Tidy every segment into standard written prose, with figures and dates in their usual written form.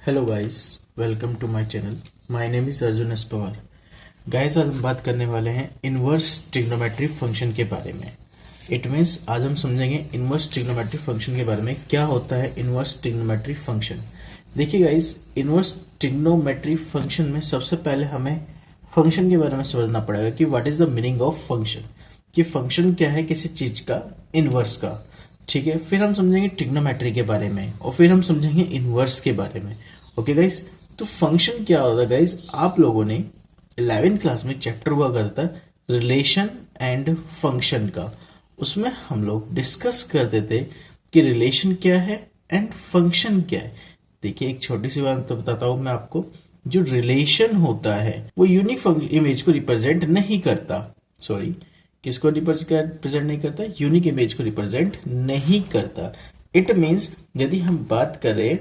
Hello guys, welcome to my channel. My name is Arjun S Pawar. Guys, आज हम बात करने वाले हैं इनवर्स ट्रिग्नोमेट्री फंक्शन के बारे में। इट मीन्स आज हम समझेंगे इनवर्स ट्रिग्नोमेट्री फंक्शन के बारे में, क्या होता है इनवर्स ट्रिग्नोमेट्री फंक्शन। देखिए गाइस, इनवर्स ट्रिग्नोमेट्री फंक्शन में सबसे पहले हमें फंक्शन के बारे में समझना पड़ेगा कि what is the meaning of function, कि फंक्शन क्या है किसी चीज का इनवर्स का। ठीक है, फिर हम समझेंगे ट्रिग्नोमेट्री के बारे में और फिर हम समझेंगे इनवर्स के बारे में। ओके गाइस, तो फंक्शन क्या होता है गाइस, आप लोगों ने 11th क्लास में चैप्टर हुआ करता है रिलेशन एंड फंक्शन का। उसमें हम लोग डिस्कस करते थे कि रिलेशन क्या है एंड फंक्शन क्या है। देखिए, एक छोटी सी बात तो बताता हूं मैं आपको। जो रिलेशन होता है वो यूनिक इमेज को रिप्रेजेंट नहीं करता। सॉरी, किसको रिप्रेजेंट नहीं करता? यूनिक इमेज को रिप्रेजेंट नहीं करता। इट मीन्स यदि हम बात करें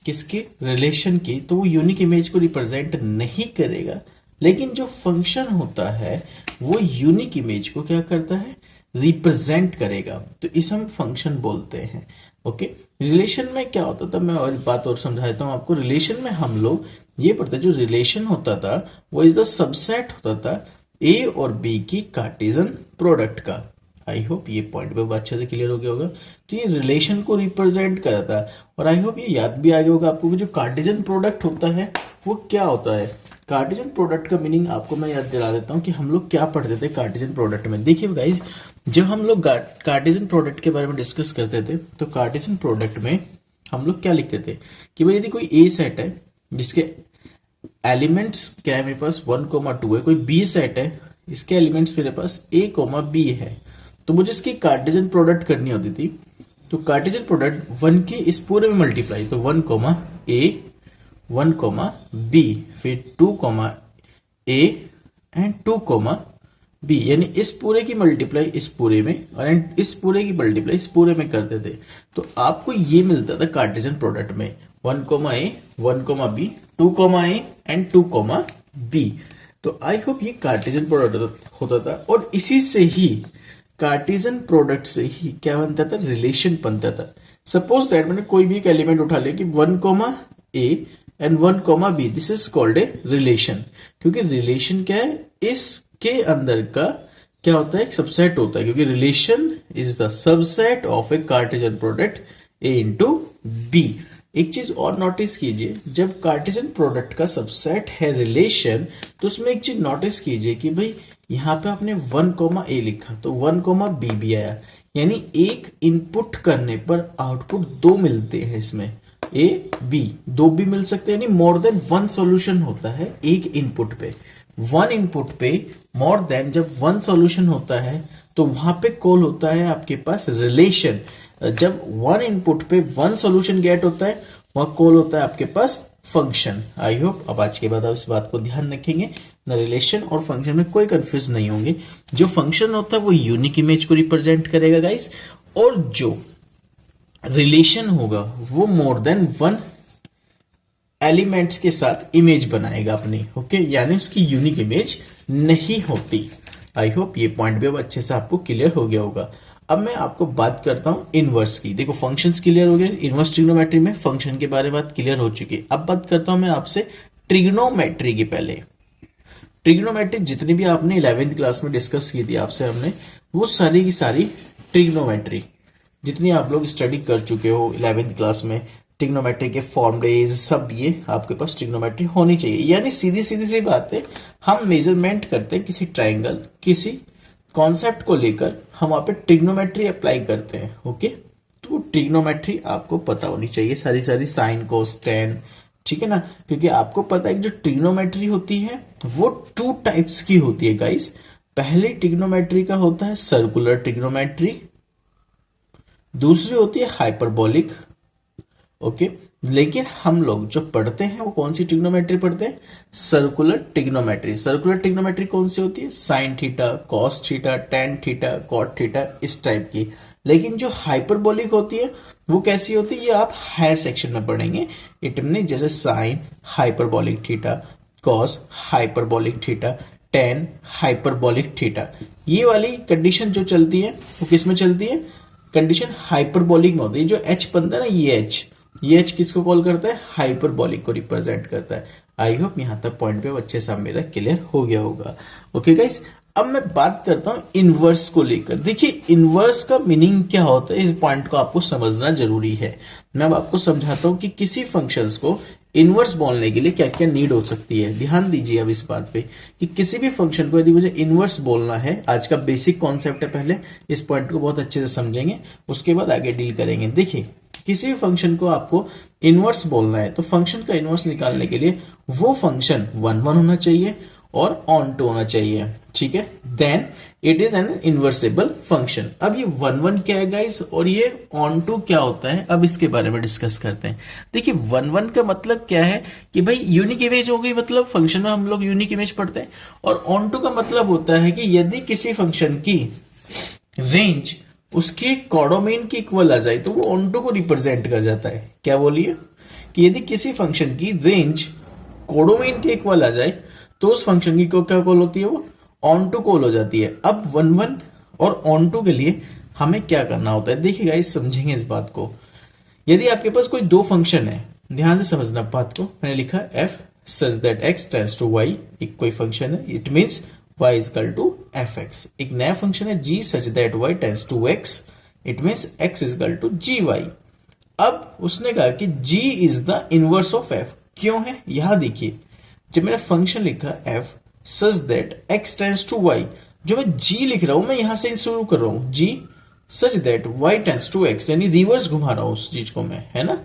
किसकी रिलेशन की, तो वो यूनिक इमेज को रिप्रेजेंट नहीं करेगा, लेकिन जो फंक्शन होता है वो यूनिक इमेज को क्या करता है? रिप्रेजेंट करेगा। तो इसे हम फंक्शन बोलते हैं। ओके, रिलेशन में क्या होता था, मैं और बात और समझाता हूं आपको। रिलेशन में हम लोग ये पढ़ते, जो रिलेशन होता था वो इज द सबसेट होता था ए और बी की कार्टेशियन प्रोडक्ट का। आई होप ये पॉइंट पे अच्छे से क्लियर हो गया होगा। तो ये रिलेशन को रिप्रेजेंट करता है, और आई होप ये याद भी आ गया होगा आपको कि जो कार्टेशियन प्रोडक्ट होता है वो क्या होता है। कार्टेशियन प्रोडक्ट का मीनिंग आपको मैं याद दिला देता हूँ कि हम लोग क्या पढ़ते थे कार्टेशियन प्रोडक्ट में। देखिए गाइज, जब हम लोग कार्टेशियन प्रोडक्ट के बारे में डिस्कस करते थे तो कार्टेशियन प्रोडक्ट में हम लोग क्या लिखते थे कि भाई यदि कोई ए सेट है जिसके एलिमेंट्स क्या है मेरे पास 1,2 है, कोई बी सेट है इसके एलिमेंट्स मेरे पास a, b है, तो मुझे इसकी कार्टेशियन प्रोडक्ट करनी होती थी। तो कार्टेशियन प्रोडक्ट 1 की इस पूरे में मल्टीप्लाई, तो 1, a 1, b, फिर 2, a एंड 2, b, यानी इस पूरे की मल्टीप्लाई इस पूरे में और इस पूरे की मल्टीप्लाई इस पूरे में करते थे। तो आपको ये मिलता था कार्टेशियन प्रोडक्ट में 1, a 1, b 2, a and 2, b। तो आई होप ये कार्टेशियन प्रोडक्ट होता था, और इसी से ही कार्टेशियन प्रोडक्ट से ही क्या बनता था? रिलेशन बनता था। सपोज दैट मैंने कोई भी एक एलिमेंट उठा लिया कि 1, a and 1, b, this is called a relation. क्योंकि रिलेशन क्या है, इसके अंदर का क्या होता है? एक सबसेट होता है, क्योंकि relation is the subset of A Cartesian product a into b। एक चीज और नोटिस कीजिए, जब कार्टेशियन प्रोडक्ट का सबसेट है रिलेशन, तो उसमें एक चीज नोटिस कीजिए कि भाई यहां पे आपने 1, a लिखा तो 1, b भी आया, यानी एक इनपुट करने पर आउटपुट 2 मिलते हैं। इसमें a, b 2 भी मिल सकते हैं, यानी मोर देन 1 सॉल्यूशन होता है एक इनपुट पे। 1 इनपुट पे मोर देन जब 1 सॉल्यूशन होता है तो वहां पे कॉल होता है आपके पास रिलेशन। जब 1 इनपुट पे 1 सॉल्यूशन गेट होता है वहां कॉल होता है आपके पास फंक्शन। आई होप अब आज के बाद आप इस बात को ध्यान रखेंगे, ना रिलेशन और फंक्शन में कोई कंफ्यूज नहीं होंगे। जो फंक्शन होता है वो यूनिक इमेज को रिप्रेजेंट करेगा गाइस, और जो रिलेशन होगा वो मोर देन 1 एलिमेंट्स के साथ इमेज बनाएगा अपनी। ओके, यानी उसकी यूनिक इमेज नहीं होती। आई होप ये पॉइंट भी अब अच्छे से आपको क्लियर हो गया होगा। अब मैं आपको बात करता हूं इनवर्स की। देखो, फंक्शंस क्लियर हो गए, इनवर्स ट्रिग्नोमेट्री में फंक्शन के बारे में बात क्लियर हो चुकी है। अब बात करता हूं मैं आपसे ट्रिग्नोमेट्री की। पहले ट्रिग्नोमेट्री जितनी भी आपने 11th क्लास में डिस्कस की थी आपसे हमने, वो सारी की सारी ट्रिग्नोमेट्री जितनी आप लोग स्टडी कर चुके हो 11th क्लास में, ट्रिग्नोमेट्री के फॉर्मुलेज सब ये आपके पास ट्रिग्नोमेट्री होनी चाहिए। यानी सीधी सीधी सी बात है, हम मेजरमेंट करते हैं किसी ट्राइंगल, किसी कॉन्सेप्ट को लेकर हम वहां पे ट्रिग्नोमेट्री अप्लाई करते हैं। ओके, तो ट्रिग्नोमेट्री आपको पता होनी चाहिए, सारी सारी साइन कोस टेन, ठीक है ना। क्योंकि आपको पता है कि जो ट्रिग्नोमेट्री होती है वो 2 टाइप्स की होती है गाइस। पहली ट्रिग्नोमेट्री का होता है सर्कुलर ट्रिग्नोमेट्री, दूसरी होती है हाइपरबोलिक। ओके, लेकिन हम लोग जो पढ़ते हैं वो कौन सी ट्रिग्नोमेट्री पढ़ते हैं? Circular trigonometry. सर्कुलर ट्रिग्नोमेट्री कौन सी होती है? Sine theta, cos theta, tan theta, cot theta, इस टाइप की। लेकिन जो हाइपरबोलिक होती है वो कैसी होती है, ये आप हायर सेक्शन में पढ़ेंगे। इट मीन जैसे sine hyperbolic theta, cos hyperbolic theta, tan hyperbolic theta. ये वाली कंडीशन जो चलती है वो किस में चलती है? कंडीशन हाइपरबोलिक में होती है। जो एच बनता है ना, ये एच ये एच किसको कॉल करता है, हाइपरबॉलिक को रिप्रेजेंट करता है। आई होप यहां तक पॉइंट पे अच्छे से मेरा क्लियर हो गया होगा। ओके गाइस, अब मैं बात करता हूं इनवर्स को लेकर। देखिए इनवर्स का मीनिंग क्या होता है, इस पॉइंट को आपको समझना जरूरी है। मैं अब आपको समझाता हूं कि किसी फंक्शंस को इनवर्स बोलने के लिए क्या क्या नीड हो सकती है। ध्यान दीजिए अब इस बात पे कि किसी भी फंक्शन को यदि मुझे इनवर्स बोलना है, आज का बेसिक कॉन्सेप्ट है, पहले इस पॉइंट को बहुत अच्छे से समझेंगे, उसके बाद आगे डील करेंगे। देखिए किसी भी फंक्शन को आपको इनवर्स बोलना है तो फंक्शन का इनवर्स निकालने के लिए वो फंक्शन 1 1 होना चाहिए और ऑन टू होना चाहिए, ठीक है, then it is an invertible function. अब ये 1 1 क्या है गाइस और ये ऑन टू क्या होता है, अब इसके बारे में डिस्कस करते हैं। देखिए 1 1 का मतलब क्या है कि भाई यूनिक इमेज हो गई, मतलब फंक्शन में हम लोग यूनिक इमेज पढ़ते हैं। और ऑन टू का मतलब होता है कि यदि किसी फंक्शन की रेंज उसके कोडोमेन के इक्वल आ जाए तो वो ऑन टू को रिप्रेजेंट कर जाता है। क्या बोलिए कि यदि किसी फंक्शन की रेंज कोडोमेन के इक्वल आ जाए तो उस फंक्शन की क्या कॉल होती है, वो ऑन टू कॉल हो जाती है। अब 1 1 और ऑन टू के लिए हमें क्या करना होता है, देखिए गाइस समझेंगे इस बात को। यदि आपके पास कोई दो फंक्शन है, ध्यान से समझना बात को, मैंने लिखा f such that x tends to y, एक कोई फंक्शन है, it means y is equal to fx। एक नया फंक्शन है g such that y tends to x, it means x is equal to gy। अब उसने कहा कि g is the inverse of f। क्यों है, यहां देखिए, जब मैंने फंक्शन लिखा f such that x tends to y, जो मैं g लिख रहा हूं मैं यहां से शुरू कर रहा हूं, g such that y tends to x, यानी रिवर्स घुमा रहा हूं उस चीज को मैं, है ना।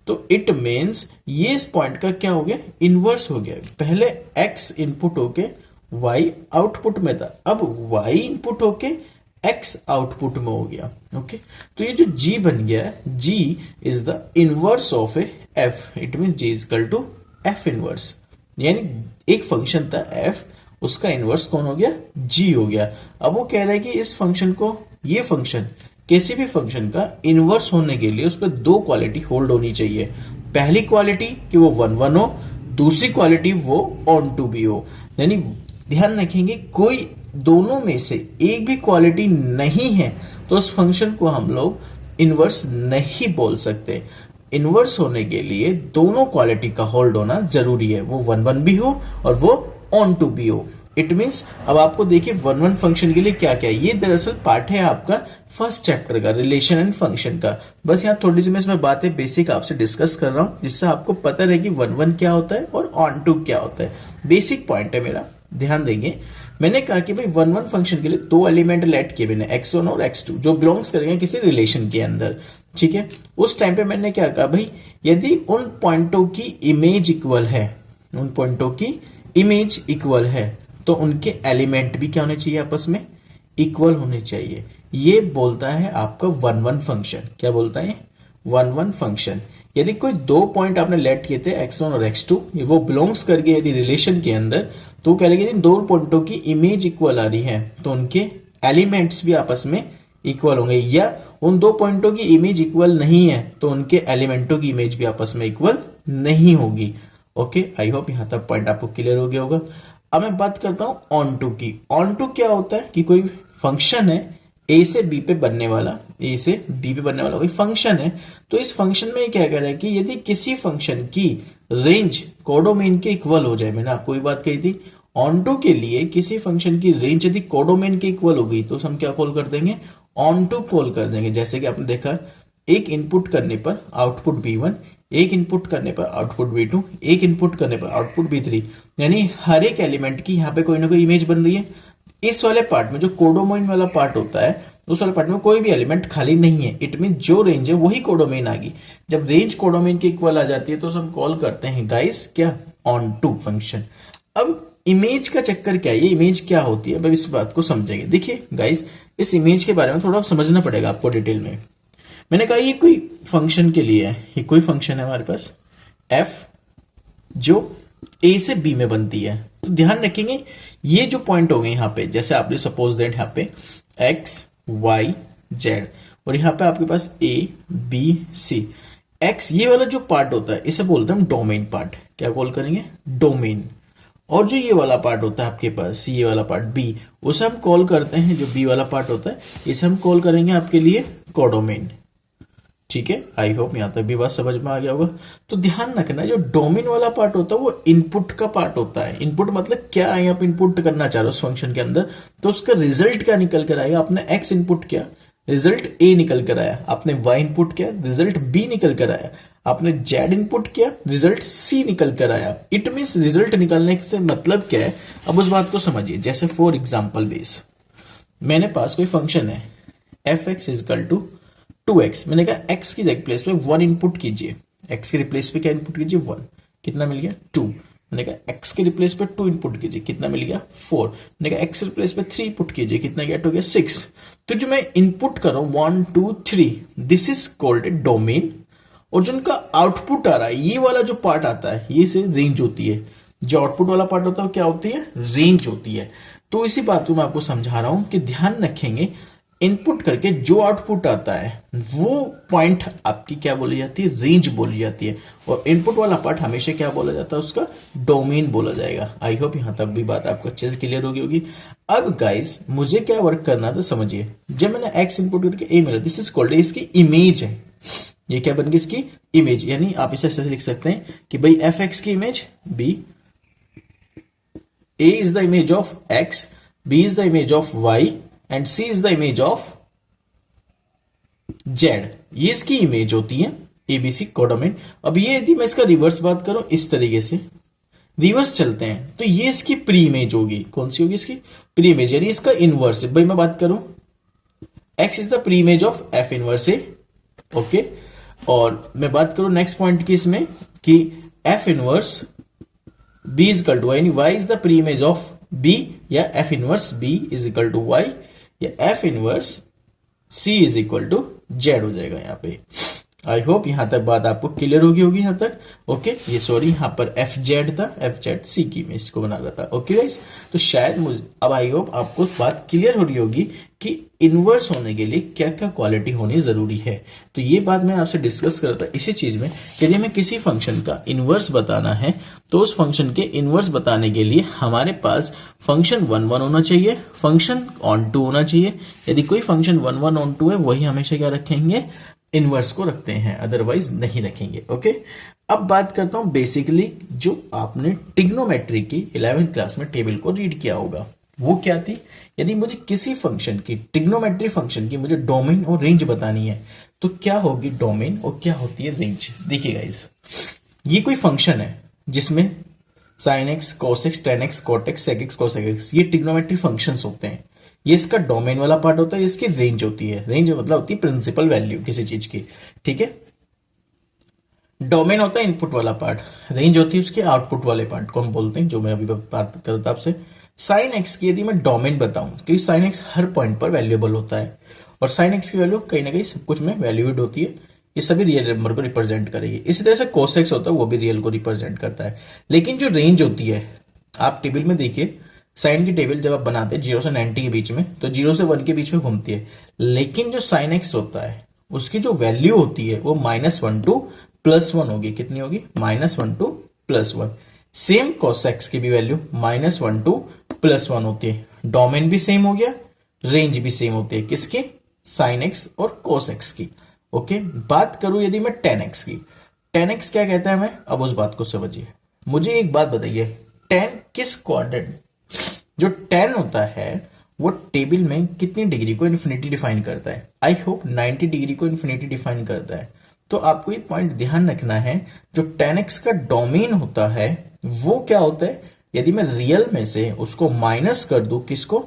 तो इट मीन्स ये इस पॉइंट का क्या हो गया, इनवर्स हो गया। पहले x इनपुट होके y आउटपुट में था, अब y इनपुट होके x आउटपुट में हो गया। ओके, तो ये जो g बन गया है, g is the inverse of a f, it mean g is equal to f inverse. यानी एक फंक्शन था f, उसका इनवर्स कौन हो गया, g हो गया। अब वो कह रहा है कि इस फंक्शन को, ये फंक्शन किसी भी फंक्शन का इनवर्स होने के लिए उस पर दो क्वालिटी होल्ड होनी चाहिए। पहली क्वालिटी कि वो 1 1 हो, दूसरी क्वालिटी वो ऑन टू भी हो। यानी ध्यान रखेंगे कोई दोनों में से एक भी क्वालिटी नहीं है तो उस फंक्शन को हम लोग इनवर्स नहीं बोल सकते। इनवर्स होने के लिए दोनों क्वालिटी का होल्ड होना जरूरी है, वो 1 1 भी हो और वो ऑन टू भी हो। इट मीन्स अब आपको देखिए 1 1 फंक्शन के लिए क्या क्या है, ये दरअसल पार्ट है आपका फर्स्ट चैप्टर का, रिलेशन एंड फंक्शन का। बस यहाँ थोड़ी सी मैं इसमें बातें बेसिक आपसे डिस्कस कर रहा हूँ जिससे आपको पता रहे कि 1 1 क्या होता है और ऑन टू क्या होता है। बेसिक पॉइंट है मेरा, ध्यान देंगे। मैंने कहा कि भाई 1 1 फंक्शन के लिए दो एलिमेंट लेट किए मैंने, x1 और x2, जो बिलोंग्स करेंगे किसी रिलेशन के अंदर, ठीक है। उस टाइम पे मैंने क्या कहा, भाई यदि उन पॉइंटों की इमेज इक्वल है, उन पॉइंटों की इमेज इक्वल है तो उनके एलिमेंट भी क्या होने चाहिए, आपस में इक्वल होने चाहिए। ये बोलता है आपका 1 1 फंक्शन। क्या बोलता है, 1 1 फंक्शन। यदि कोई दो पॉइंट आपने लेट किए थे x1 और x2, वो बिलोंग्स करके यदि रिलेशन के अंदर, तो कह रहे इन दो पॉइंटों की इमेज इक्वल आ रही है तो उनके एलिमेंट्स भी आपस में इक्वल होंगे, या उन दो पॉइंटों की इमेज इक्वल नहीं है तो उनके एलिमेंटों की इमेज भी आपस में इक्वल नहीं होगी। ओके, आई होप यहां तक पॉइंट आपको क्लियर हो गया होगा। अब मैं बात करता हूं ऑन टू की। ऑन टू क्या होता है कि कोई फंक्शन है ए से बी पे बनने वाला, ए से बी पे बनने वाला कोई फंक्शन है, तो इस फंक्शन में क्या कह रहा है कि यदि किसी फंक्शन की रेंज कोडोमेन के इक्वल हो जाए, मैंने आपको ये बात कही थी, ऑन टू के लिए किसी फंक्शन की रेंज यदि कोडोमेन के इक्वल हो गई तो हम क्या कॉल कर देंगे, ऑन टू कॉल कर देंगे। जैसे कि आपने देखा एक इनपुट करने पर आउटपुट B1, एक इनपुट करने पर आउटपुट B2, एक इनपुट करने पर आउटपुट B3, यानी हर एक एलिमेंट की यहाँ पे कोई ना कोई इमेज बन रही है। इस वाले पार्ट में जो कोडोमेन वाला पार्ट होता है, उस वाले पार्ट में कोई भी एलिमेंट खाली नहीं है। इट मीन जो रेंज है वही कोडोमेन आ गई। जब रेंज कोडोमेन के इक्वल आ जाती है तो हम कॉल करते हैं गाइस क्या, ऑन टू फंक्शन। अब इमेज का चक्कर क्या है, ये इमेज क्या होती है, अब इस बात को समझेंगे। देखिए गाइस, इस इमेज के बारे में थोड़ा समझना पड़ेगा आपको डिटेल में। मैंने कहा ये कोई फंक्शन के लिए है, ये कोई फंक्शन है हमारे पास f जो a से b में बनती है। तो ध्यान रखेंगे ये जो पॉइंट हो गए यहाँ पे, जैसे आपने सपोज दैट यहाँ पे x y z और यहाँ पे आपके पास a b c। x ये वाला जो पार्ट होता है इसे बोलते हैं हम डोमेन पार्ट। क्या कॉल करेंगे, डोमेन। और जो ये वाला पार्ट होता है आपके पास, ये वाला पार्ट b, उसे हम कॉल करते हैं, जो b वाला पार्ट होता है इसे हम कॉल करेंगे आपके लिए कोडोमेन। ठीक है, आई होप यहां तक भी बात समझ में आ गया होगा। तो ध्यान रखना, जो डोमेन वाला पार्ट होता है वो इनपुट का पार्ट होता है। इनपुट मतलब क्या है, आप इनपुट करना चाह रहे हो उस फंक्शन के अंदर, तो उसका रिजल्ट क्या निकल कर आएगा। आपने एक्स इनपुट किया, रिजल्ट ए निकल कर आया। आपने वाई इनपुट किया, रिजल्ट बी निकल कर आया। आपने जेड इनपुट किया, रिजल्ट सी निकल कर आया। इट मीन्स रिजल्ट निकलने से मतलब क्या है, अब उस बात को समझिए। जैसे फॉर एग्जाम्पल बेस, मैंने पास कोई फंक्शन है F x is equal to 2x, मैंने कहा x की प्लेस पे 1 इनपुट कीजिए। x के रिप्लेस पे क्या इनपुट कीजिए, 1, कितना मिल गया 2। मैंने कहा x के रिप्लेस पे 2 इनपुट कीजिए, कितना मिल गया 4। मैंने कहा x के रिप्लेस पे 3 इनपुट कीजिए, कितना गया हो गया 6। तो जो मैं इनपुट कर रहा हूं 1 2 3, this is called a domain. और जो उनका आउटपुट आ रहा है, ये वाला जो पार्ट आता है, ये से रेंज होती है। जो आउटपुट वाला पार्ट होता है क्या होती है, रेंज होती है। तो इसी बात को मैं आपको समझा रहा हूं कि ध्यान रखेंगे, इनपुट करके जो आउटपुट आता है वो पॉइंट आपकी क्या बोली जाती है, रेंज बोली जाती है। और इनपुट वाला पार्ट हमेशा क्या बोला जाता है, उसका डोमेन बोला जाएगा। आई होप यहां तक भी बात आपको अच्छे से क्लियर होगी। अब गाइस मुझे क्या वर्क करना था समझिए। जब मैंने एक्स इनपुट करके ए मिला, दिस इज कॉल्ड, इसकी इमेज है। ये क्या बन गई, इसकी इमेज। यानी आप इसे ऐसे लिख सकते हैं कि भाई एफ एक्स की image B, A is the image of X, B is the image of Y and C is the image of Z. ये इसकी इमेज होती है एबीसी कोडोमेन। अब ये यदि मैं इसका रिवर्स बात करूं, इस तरीके से रिवर्स चलते हैं, तो ये इसकी प्री इमेज होगी। कौन सी होगी, इसकी प्री इमेज, यानी इसका इनवर्स। भाई मैं बात करूं x is the preimage of f inverse a, okay. और मैं बात करूं नेक्स्ट पॉइंट की इसमें कि f inverse b is equal to y, y is the preimage of b, या f inverse b is equal to y, या f inverse c is equal to z हो जाएगा यहाँ पे। आई होप यहां तक बात आपको क्लियर होगी यहां तक, ओके। ये सॉरी यहां पर एफ जेड था, एफ जेड सी की मैं इसको बना रहा था, ओके गाइस। तो शायद मुझे अब आई होप आपको बात क्लियर हो रही होगी कि इनवर्स होने के लिए क्या क्या क्वालिटी होनी जरूरी है। तो ये बात मैं आपसे डिस्कस कर रहा था इसी चीज में कि यदि हमें किसी फंक्शन का इनवर्स बताना है, तो उस फंक्शन के इनवर्स बताने के लिए हमारे पास फंक्शन 1 1 होना चाहिए, फंक्शन ऑन टू होना चाहिए। यदि कोई फंक्शन 1 1 ऑन टू है, वही हमेशा क्या रखेंगे, इनवर्स को रखते हैं, अदरवाइज नहीं रखेंगे, ओके। अब बात करता हूं बेसिकली जो आपने ट्रिग्नोमेट्री की 11th क्लास में टेबल को रीड किया होगा, वो क्या थी। यदि मुझे किसी फंक्शन की, ट्रिग्नोमेट्री फंक्शन की मुझे डोमेन और रेंज बतानी है, तो क्या होगी डोमेन और क्या होती है रेंज। देखिए गाइस, ये कोई फंक्शन है जिसमें sine x, cos x, tan x, cot x, sec x, cosec x, ये ट्रिग्नोमेट्री फंक्शंस होते हैं। ये इसका डोमेन वाला पार्ट होता है, इसकी रेंज होती है। रेंज मतलब होती है प्रिंसिपल वैल्यू किसी चीज की, ठीक है। डोमेन होता है इनपुट वाला पार्ट, रेंज होती है उसके आउटपुट वाले पार्ट को हम बोलते हैं, जो मैं अभी बात कर रहा था आपसे। साइन एक्स की यदि मैं डोमेन बताऊं, क्योंकि साइन एक्स हर पॉइंट पर वैल्यूएबल होता है, और साइन एक्स की वैल्यू कहीं ना कहीं सब कुछ में वैल्यूड होती है। ये सभी रियल नंबर को रिप्रेजेंट करेगी। इसी तरह से कोस एक्स होता है, वो भी रियल को रिप्रेजेंट करता है। लेकिन जो रेंज होती है, आप टेबल में देखिए, साइन की टेबल जब आप बनाते हैं 0 से 90 के बीच में, तो 0 से 1 के बीच में घूमती है। लेकिन जो साइन एक्स होता है, उसकी जो वैल्यू होती है वो -1 टू +1 होगी। कितनी होगी, -1 टू +1। सेम cos x की भी वैल्यू -1 टू +1 होती है। डोमेन भी सेम हो गया, रेंज भी सेम होती है, किसकी, साइन एक्स और cos x की, ओके। बात करूं यदि मैं tan x की, tan x क्या कहता है, मैं अब उस बात को समझिए। मुझे एक बात बताइए, tan किस क्वाड्रेंट, जो tan होता है वो टेबल में कितनी डिग्री को इन्फिनिटी डिफाइन करता है। आई होप 90 डिग्री को इन्फिनिटी डिफाइन करता है। तो आपको ये पॉइंट ध्यान रखना है, जो tan x का डोमेन होता है वो क्या होता है। यदि मैं रियल में से उसको माइनस कर दूं, किसको,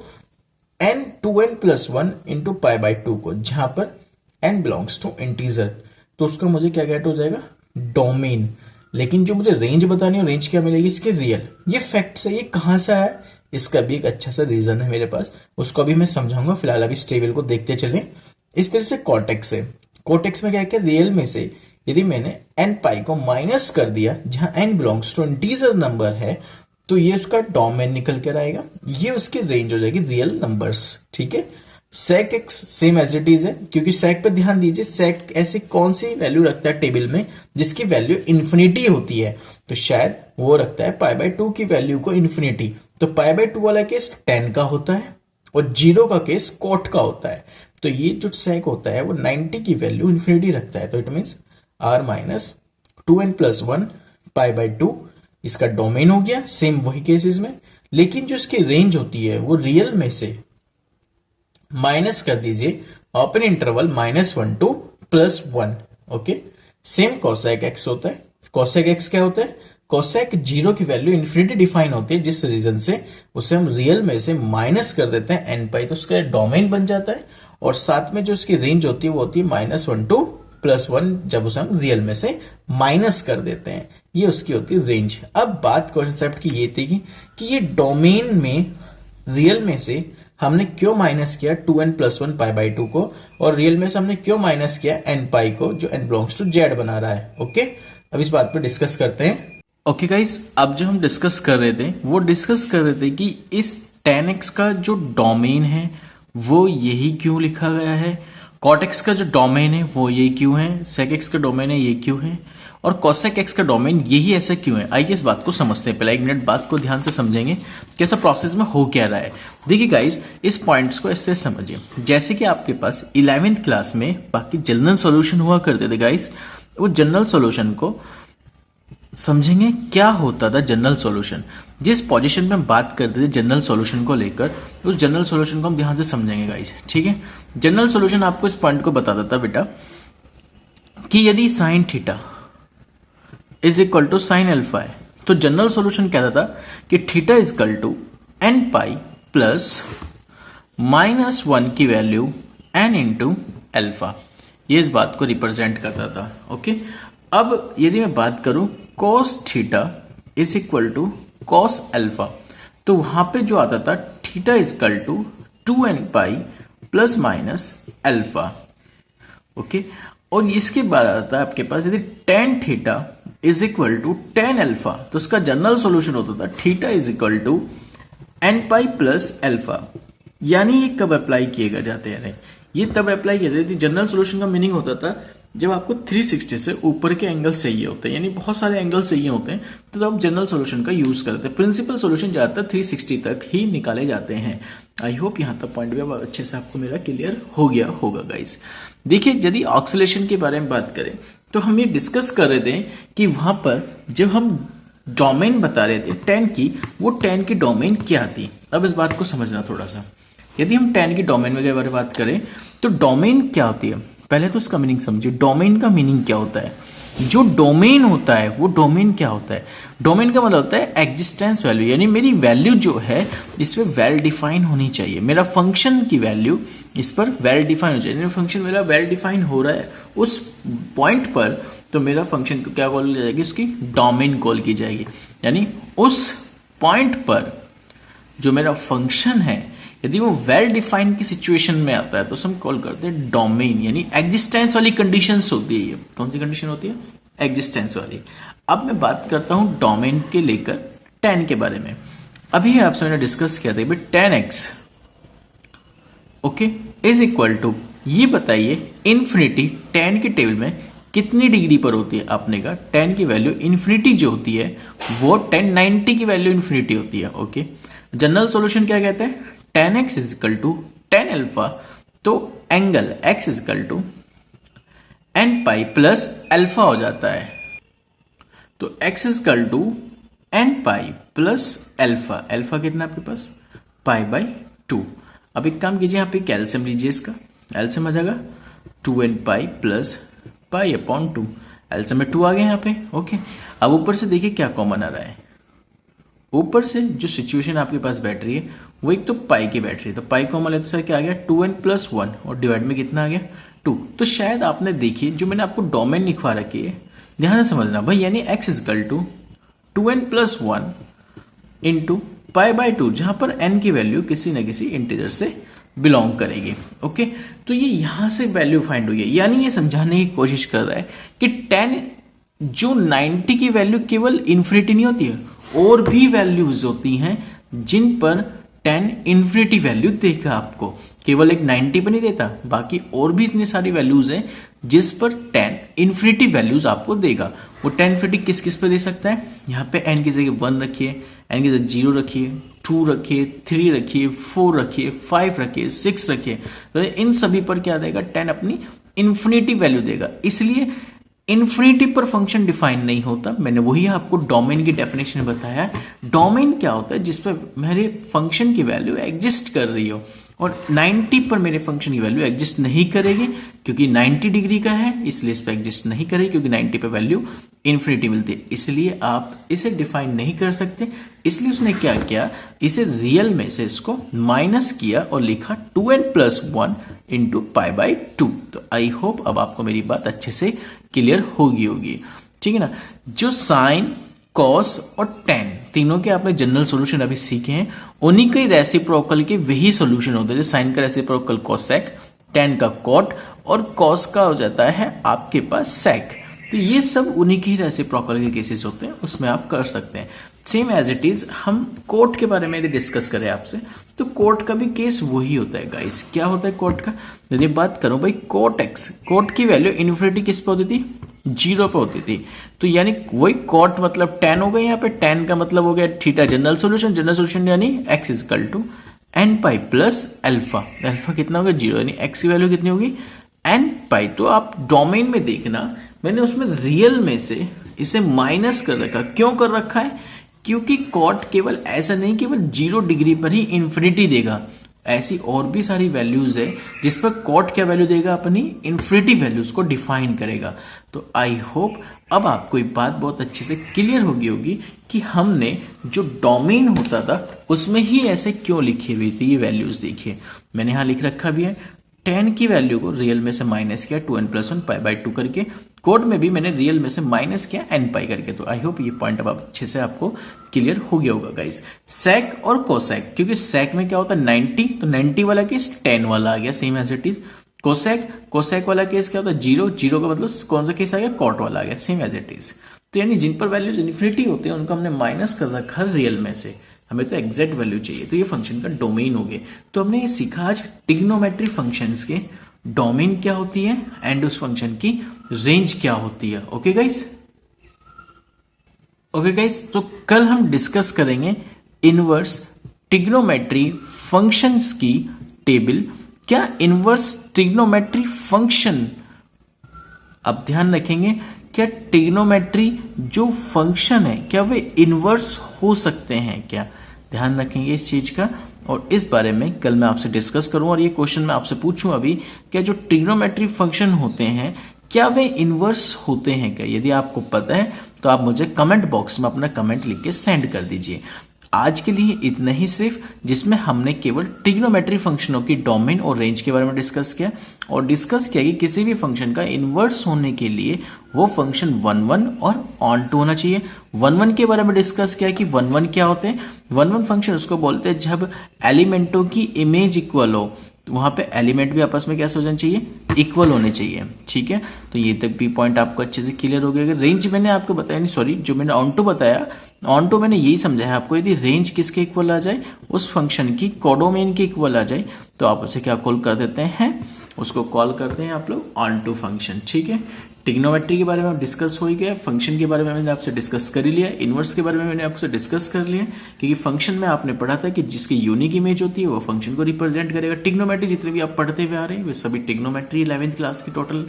n 2n+1 इंटू π/2 को, जहां पर n बिलोंग्स टू इंटीजर, तो उसका मुझे क्या गेट हो जाएगा, डोमेन। लेकिन जो मुझे रेंज बतानी है, रेंज क्या मिलेगी, इसके रियल। ये फैक्ट है, ये कहां से है, इसका भी एक अच्छा सा रीजन है मेरे पास, उसको भी मैं समझाऊंगा। फिलहाल अभी इस टेबल को देखते चलें। इस तरह से कॉटेक्स है, कॉटेक्स में क्या है, रियल में से यदि मैंने n पाई को माइनस कर दिया, जहां n belongs to integer number है, तो ये उसका डोमेन निकल कर आएगा, ये उसकी रेंज हो जाएगी रियल नंबर्स, ठीक है। sec x same as it is है, क्योंकि sec पे ध्यान दीजिए, sec ऐसी कौन सी वैल्यू रखता है टेबल में जिसकी वैल्यू इन्फिनिटी होती है, तो शायद वो रखता है π/2 की वैल्यू को इन्फिनिटी। तो π/2 वाला केस 10 का होता है और 0 का केस कोट का होता है। तो ये जो sec होता है वो 90 की वैल्यू इन्फिनिटी रखता है, तो it means r minus 2n+1 π/2 इसका डोमेन हो गया। सेम वही केसेस में, लेकिन जो इसकी रेंज होती है वो रियल में से माइनस कर दीजिए open interval -1 to +1। Okay, same cosec x होता है। कोसेक एक्स क्या होता है? कोसेक 0 की वैल्यू इन्फिनिटी डिफाइन होती है, जिस रीजन से उसे हम रियल में से माइनस कर देते हैं n π, तो उसका डोमेन बन जाता है। और साथ में जो उसकी रेंज होती है वो होती है -1 to +1, जब उसे हम रियल में से माइनस कर देते हैं, ये उसकी होती है रेंज। अब बात कॉन्सेप्ट की ये थी कि ये डोमेन में रियल में से हमने क्यों माइनस किया 2n+1 π/2 को, और रियल में से हमने क्यों माइनस किया n π को, जो n बिलोंग्स टू z बना रहा है। ओके, अब इस बात पे डिस्कस करते हैं। ओके गाइस, अब जो हम डिस्कस कर रहे थे वो डिस्कस कर रहे थे कि इस tan x का जो डोमेन है वो यही क्यों लिखा गया है, cot x का जो डोमेन है वो ये क्यों है, sec x का डोमेन है ये क्यों है, और cosec x का डोमेन यही ऐसा क्यों है। आइए इस बात को समझते हैं। पहले 1 मिनट बात को ध्यान से समझेंगे कैसा प्रोसेस में हो क्या रहा है। देखिए गाइस, इस पॉइंट्स को ऐसे समझिए, जैसे कि आपके पास 11th क्लास में बाकी जनरल सॉल्यूशन हुआ करते थे गाइस, वो जनरल सॉल्यूशन को समझेंगे क्या होता था। जनरल सॉल्यूशन जिस पोजीशन में बात करते थे जनरल सॉल्यूशन को लेकर, उस जनरल सॉल्यूशन को हम ध्यान से समझेंगे गाइस, ठीक है। जनरल सॉल्यूशन आपको इस पॉइंट को बताता था बेटा कि यदि sine theta is equal to sine alpha है, तो जनरल सॉल्यूशन कहता था कि theta is equal to n π plus -1 की वैल्यू n इंटू अल्फा, ये इस बात को रिप्रेजेंट करता था। ओके, अब यदि मैं बात करूं cos theta is equal to cos alpha, तो वहां पे जो आता था theta is equal to 2n π plus minus alpha. Okay, और इसके बाद आता है आपके पास यदि tan theta is equal to tan alpha, तो उसका जनरल सॉल्यूशन होता था theta is equal to n π plus alpha. यानी ये कब अप्लाई किए जाते हैं? ये तब अप्लाई किए जाते थे, जनरल सॉल्यूशन का मीनिंग होता था जब आपको 360 से ऊपर के एंगल चाहिए होते हैं, यानी बहुत सारे एंगल चाहिए होते हैं, तो आप जनरल सॉल्यूशन का यूज करते हैं। प्रिंसिपल सॉल्यूशन ज्यादातर 360 तक ही निकाले जाते हैं। आई होप यहां तक पॉइंट भी अब अच्छे से आपको मेरा क्लियर हो गया होगा गाइस। देखिए, यदि ऑक्सीलेशन के बारे में बात करें तो हम ये डिस्कस कर रहे थे कि वहां पर जब हम डोमेन बता रहे थे tan की, वो tan की डोमेन क्या थी। अब इस बात को समझना थोड़ा सा। यदि हम tan की डोमेन के बारे में बात करें तो डोमेन क्या होती है, पहले तो उसका मीनिंग समझिए। डोमेन का मीनिंग क्या होता है? जो डोमेन होता है वो डोमेन क्या होता है? डोमेन का मतलब होता है एग्जिस्टेंस वैल्यू, यानी मेरी वैल्यू जो है इस पर वेल डिफाइन होनी चाहिए। मेरा फंक्शन की वैल्यू इस पर वेल डिफाइन हो चाहिए। फंक्शन मेरा वेल डिफाइन हो रहा है उस पॉइंट पर, तो मेरा फंक्शन को क्या कॉल की जाएगी? उसकी डोमेन कॉल की जाएगी। यानी उस पॉइंट पर जो मेरा फंक्शन है यदि वो वेल डिफाइंड की सिचुएशन में आता है तो हम कॉल करते हैं डोमेन, यानी एग्जिस्टेंस वाली कंडीशंस होती है। ये कौन सी कंडीशन होती है? एग्जिस्टेंस वाली। अब मैं बात करता हूं डोमेन के लेकर tan के बारे में। अभी आपसे मैंने डिस्कस किया था tan x okay is equal to, ये बताइए इन्फिनिटी tan के टेबल में कितनी डिग्री पर होती है? आपने कहा tan की वैल्यू इन्फिनिटी जो होती है वो tan 90 की वैल्यू इन्फिनिटी होती है। ओके, जनरल सॉल्यूशन क्या कहते हैं? tan x is equal to tan alpha, तो angle x is equal to n π plus alpha हो जाता है। तो x is equal to n π plus alpha. Alpha कितना आपके पास? π/2। अब एक काम कीजिए, यहाँ पे कैल्शियम लीजिए, इसका एल्शियम आ जाएगा 2n π प्लस π/2। एल्शियम में 2 आ गया यहाँ पे। ओके, अब ऊपर से देखिए क्या कॉमन आ रहा है। ऊपर से जो सिचुएशन आपके पास बैठ रही है वो एक तो पाई की बैठ रही है, तो पाई कॉमन है तो सर क्या आ गया 2n + 1 और डिवाइड में कितना आ गया 2। तो शायद आपने देखिए जो मैंने आपको डोमेन लिखवा रखी है, ध्यान से समझना भाई, यानी x is equal to 2n + 1 into π/2, जहां पर n की वैल्यू किसी न किसी इंटीजर से बिलोंग करेगी। ओके, तो ये यहां से वैल्यू फाइंड हुई है, यानी ये समझाने की कोशिश कर रहा है कि tan जो 90 की वैल्यू केवल इन्फिनिटी नहीं होती है, और भी वैल्यूज होती हैं जिन पर tan इन्फिनिटी वैल्यू देगा आपको, केवल एक 90 पर नहीं देता, बाकी और भी इतनी सारी वैल्यूज हैं जिस पर tan इन्फिनिटी वैल्यूज आपको देगा। वो tan इन्फिनिटी किस किस पे दे सकता है? यहाँ पे n की जगह 1 रखिए, n की जगह 0 रखिए, 2 रखिए, 3 रखिए, 4 रखिए, 5 रखिए, 6 रखिए, तो इन सभी पर क्या देगा, 10 अपनी इन्फिनिटी वैल्यू देगा। इसलिए इन्फिनिटी पर फंक्शन डिफाइन नहीं होता। मैंने वही आपको डोमेन की डेफिनेशन बताया। डोमेन क्या होता है, जिस पर मेरे फंक्शन की वैल्यू एग्जिस्ट कर रही हो, और 90 पर मेरे फंक्शन की वैल्यू एग्जिस्ट नहीं करेगी, क्योंकि 90 डिग्री का है, इसलिए इस पर एग्जिस्ट नहीं करेगी, क्योंकि 90 पे वैल्यू इन्फिनिटी मिलती है, इसलिए आप इसे डिफाइन नहीं कर सकते। इसलिए उसने क्या किया, इसे रियल में से इसको माइनस किया और लिखा 2n+1 इंटू π/2। तो आई होप अब आपको मेरी बात अच्छे से क्लियर होगी, ठीक है ना। जो साइन, कॉस और टेन तीनों के आपने जनरल सॉल्यूशन अभी सीखे हैं, उन्हीं के रेसिप्रोकल के वही सॉल्यूशन होते हैं। साइन का रेसिप्रोकल कोसेक, टेन का कॉट और कॉस का हो जाता है आपके पास सेक। तो ये सब उन्हीं के ही रेसिप्रोकल के केसेस होते हैं, उसमें आप कर सकते हैं। सेम एज इट इज हम कोट के बारे में यदि डिस्कस करें आपसे, तो कोट का भी केस वही होता है गाइस। क्या होता है कोट का, यदि बात करूं भाई कोट एक्स, कोट की वैल्यू इन्फिनिटी किस पे होती थी, 0 पे होती थी। तो यानी वही कॉट मतलब tan हो गया, यहाँ पे tan का मतलब हो गया थीटा। जनरल सॉल्यूशन यानी x equal to n pi plus alpha. Alpha कितना होगा 0, यानी x की वैल्यू कितनी होगी n पाई। तो आप डोमेन में देखना, मैंने उसमें रियल में से इसे माइनस कर रखा। क्यों कर रखा है, क्योंकि कॉट केवल ऐसा नहीं केवल 0 डिग्री पर ही इन्फिनिटी देगा, ऐसी और भी सारी वैल्यूज है जिस पर कॉट क्या वैल्यू देगा, अपनी इन्फिनिटी वैल्यूज को डिफाइन करेगा। तो आई होप अब आपको ये बात बहुत अच्छे से क्लियर होगी कि हमने जो डोमेन होता था उसमें ही ऐसे क्यों लिखी हुई थी ये वैल्यूज। देखिए मैंने यहां लिख रखा भी है, 10 की वैल्यू को रियल में से माइनस किया 2n+1 π/2 करके, कोड में भी मैंने रियल में से माइनस किया n पाई करके। तो आई होप ये पॉइंट अब अच्छे से आपको क्लियर हो गया होगा गाइस। सेक और कोसेक, क्योंकि सेक में क्या होता है 90, तो 90 वाला केस 10 वाला आ गया, same as it is. Cosec वाला केस क्या होता है 0 का मतलब कौन सा केस आ गया, कॉट वाला आ गया, सेम एज इट इज। तो यानी जिन पर वैल्यूज इन्फिनिटी होते हैं उनको हमने माइनस कर रखा रियल में से, हमें तो एग्जैक्ट वैल्यू चाहिए, तो ये फंक्शन का डोमेन हो गए। तो हमने ये सीखा आज ट्रिग्नोमेट्री फंक्शंस के डोमेन क्या होती है एंड उस फंक्शन की रेंज क्या होती है। ओके गाइस, तो कल हम डिस्कस करेंगे इनवर्स ट्रिग्नोमेट्री फंक्शंस की टेबल। क्या इनवर्स ट्रिग्नोमेट्री फंक्शन, अब ध्यान रखेंगे, क्या ट्रिग्नोमेट्री जो फंक्शन है क्या वे इनवर्स हो सकते हैं, क्या ध्यान रखेंगे इस चीज का। और इस बारे में कल मैं आपसे डिस्कस करूं, और ये क्वेश्चन मैं आपसे पूछूं अभी, क्या जो ट्रिग्नोमेट्री फंक्शन होते हैं क्या वे इनवर्स होते हैं क्या। यदि आपको पता है तो आप मुझे कमेंट बॉक्स में अपना कमेंट लिख के सेंड कर दीजिए। आज के लिए इतना ही सिर्फ, जिसमें हमने केवल ट्रिग्नोमेट्री फंक्शनों की डोमेन और रेंज के बारे में डिस्कस किया, और डिस्कस किया कि किसी भी फंक्शन का इनवर्स होने के लिए वो फंक्शन 1 और ऑन टू होना चाहिए। 1 के बारे में डिस्कस किया कि 1 क्या होते हैं। 1 फंक्शन उसको बोलते हैं जब एलिमेंटों की इमेज इक्वल हो, तो वहां पे एलिमेंट भी आपस में कैसे हो जाना चाहिए, इक्वल होने चाहिए, ठीक है। तो ये तक भी पॉइंट आपको अच्छे से क्लियर हो गया। रेंज मैंने आपको बताया नहीं, सॉरी, जो मैंने ऑन टू बताया, ऑन टू मैंने यही समझाया आपको, यदि रेंज किसके इक्वल आ जाए, उस फंक्शन की कोडोमेन के इक्वल आ जाए, तो आप उसे क्या कॉल कर देते हैं, उसको कॉल करते हैं आप लोग ऑन टू फंक्शन, ठीक है। ट्रिग्नोमेट्री के बारे में डिस्कस हो ही गया, फंक्शन के बारे में मैंने आपसे डिस्कस कर ही लिया, इनवर्स के बारे में मैंने आपसे डिस्कस कर लिया, क्योंकि फंक्शन में आपने पढ़ा था कि जिसकी यूनिक इमेज होती है वो फंक्शन को रिप्रेजेंट करेगा। ट्रिग्नोमेट्री जितने भी आप पढ़ते हुए आ रहे हैं वे सभी ट्रिग्नोमेट्री 11th क्लास की टोटल,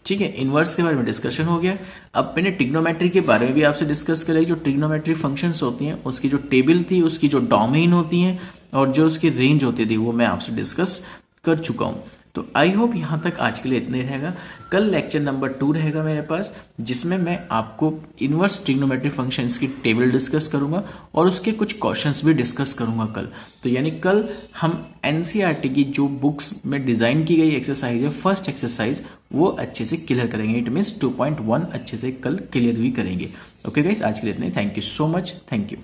ठीक है। इनवर्स के बारे में डिस्कशन हो गया। अब मैंने ट्रिग्नोमेट्री के बारे में भी आपसे डिस्कस करा, जो ट्रिग्नोमेट्री फंक्शंस होती हैं उसकी जो टेबल थी, उसकी जो डोमेन होती है और जो उसकी रेंज होती थी, वो मैं आपसे डिस्कस कर चुका हूं। तो आई होप यहां तक आज के लिए इतना ही रहेगा। कल लेक्चर नंबर 2 रहेगा मेरे पास, जिसमें मैं आपको इनवर्स ट्रिग्नोमेट्री फंक्शंस की टेबल डिस्कस करूंगा और उसके कुछ क्वेश्चंस भी डिस्कस करूंगा कल। तो यानी कल हम एनसीईआरटी की जो बुक्स में डिजाइन की गई एक्सरसाइज है, फर्स्ट एक्सरसाइज, वो अच्छे से क्लियर करेंगे। इट मीन्स 2.1 अच्छे से कल क्लियर भी करेंगे। ओके गाइस, आज के लिए इतना ही। Thank you so much, thank you.